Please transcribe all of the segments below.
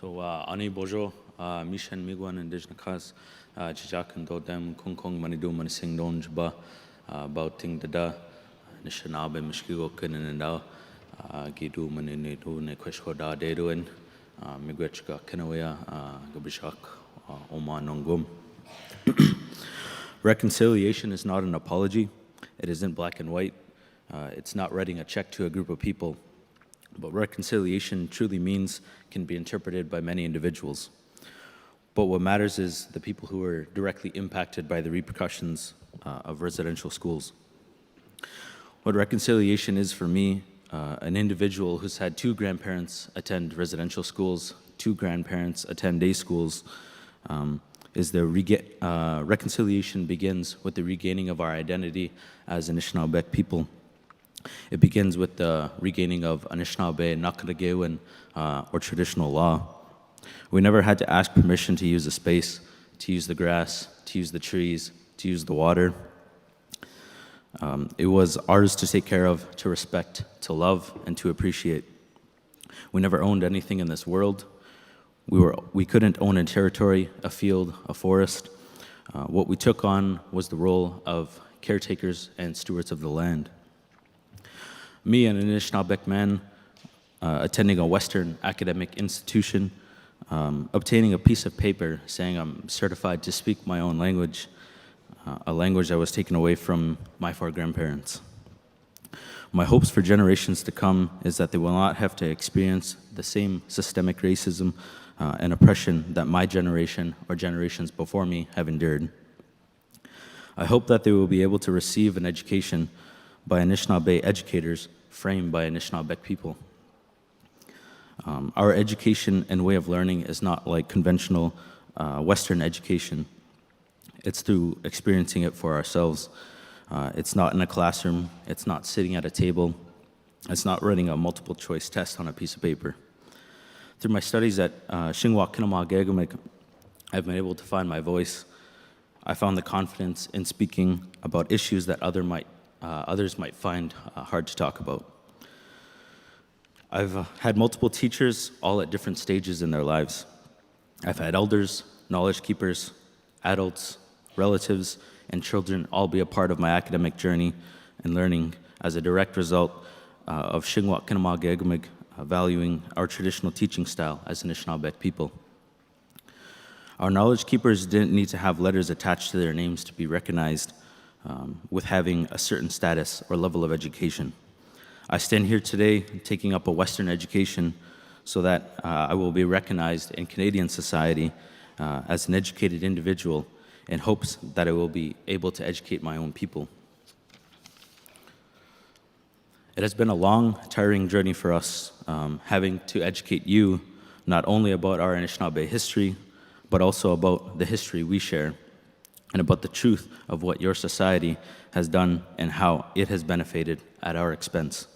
Aanii Boozhoo, Miisheen-Meegwun indigenous jiijaak Wiikwemkoong maanidoo minisiing baawtiing ndida aanishnaabe mushkegwok ndida gidu maanidoo Wiikwemkoong Kinomaagegamig. Reconciliation is not an apology. It isn't black and white. It's not writing a check to a group of people. But reconciliation truly can be interpreted by many individuals. But what matters is the people who are directly impacted by the repercussions of residential schools. What reconciliation is for me, an individual who's had two grandparents attend residential schools, two grandparents attend day schools, is reconciliation begins with the regaining of our identity as Anishnaabemowin people. It begins with the regaining of Anishnaabemowin, or traditional law. We never had to ask permission to use the space, to use the grass, to use the trees, to use the water. It was ours to take care of, to respect, to love, and to appreciate. We never owned anything in this world. We couldn't own a territory, a field, a forest. What we took on was the role of caretakers and stewards of the land. Me, an Anishnaabemowin man, attending a Western academic institution, obtaining a piece of paper saying I'm certified to speak my own language, a language that was taken away from my four grandparents. My hopes for generations to come is that they will not have to experience the same systemic racism and oppression that my generation or generations before me have endured. I hope that they will be able to receive an education by Anishnaabe educators framed by Anishnaabemowin people. Our education and way of learning is not like conventional Western education. It's through experiencing it for ourselves. It's not in a classroom. It's not sitting at a table. It's not writing a multiple choice test on a piece of paper. Through my studies at Shingwauk Kinomaagegamig, I've been able to find my voice. I found the confidence in speaking about issues that others might find hard to talk about. I've had multiple teachers, all at different stages in their lives. I've had elders, knowledge keepers, adults, relatives, and children all be a part of my academic journey and learning as a direct result of Shingwauk Kinomaagegamig valuing our traditional teaching style as Anishnaabemowin people. Our knowledge keepers didn't need to have letters attached to their names to be recognized with having a certain status or level of education. I stand here today taking up a Western education so that I will be recognized in Canadian society as an educated individual in hopes that I will be able to educate my own people. It has been a long, tiring journey for us, having to educate you not only about our Anishnaabe history, but also about the history we share, and about the truth of what your society has done and how it has benefited at our expense.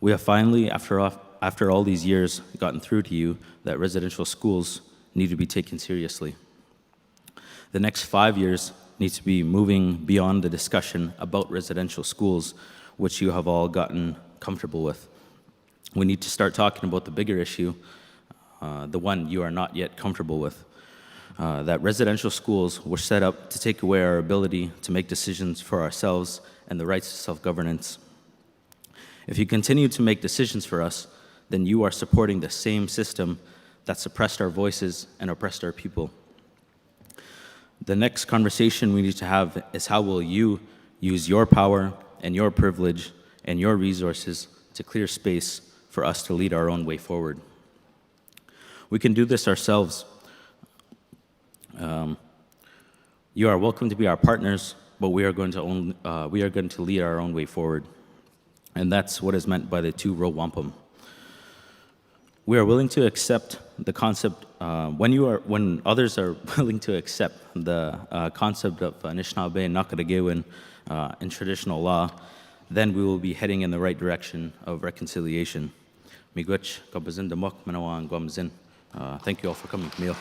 We have finally, after all these years, gotten through to you that residential schools need to be taken seriously. The next 5 years needs to be moving beyond the discussion about residential schools, which you have all gotten comfortable with. We need to start talking about the bigger issue, the one you are not yet comfortable with. That residential schools were set up to take away our ability to make decisions for ourselves and the rights to self-governance. If you continue to make decisions for us, then you are supporting the same system that suppressed our voices and oppressed our people. The next conversation we need to have is how will you use your power and your privilege and your resources to clear space for us to lead our own way forward. We can do this ourselves. You are welcome to be our partners, but we are going to lead our own way forward. And that's what is meant by the two-row wampum. We are willing to accept the concept, when others are willing to accept the concept of Anishnaabemowin in traditional law, then we will be heading in the right direction of reconciliation. Thank you all for coming, Camille.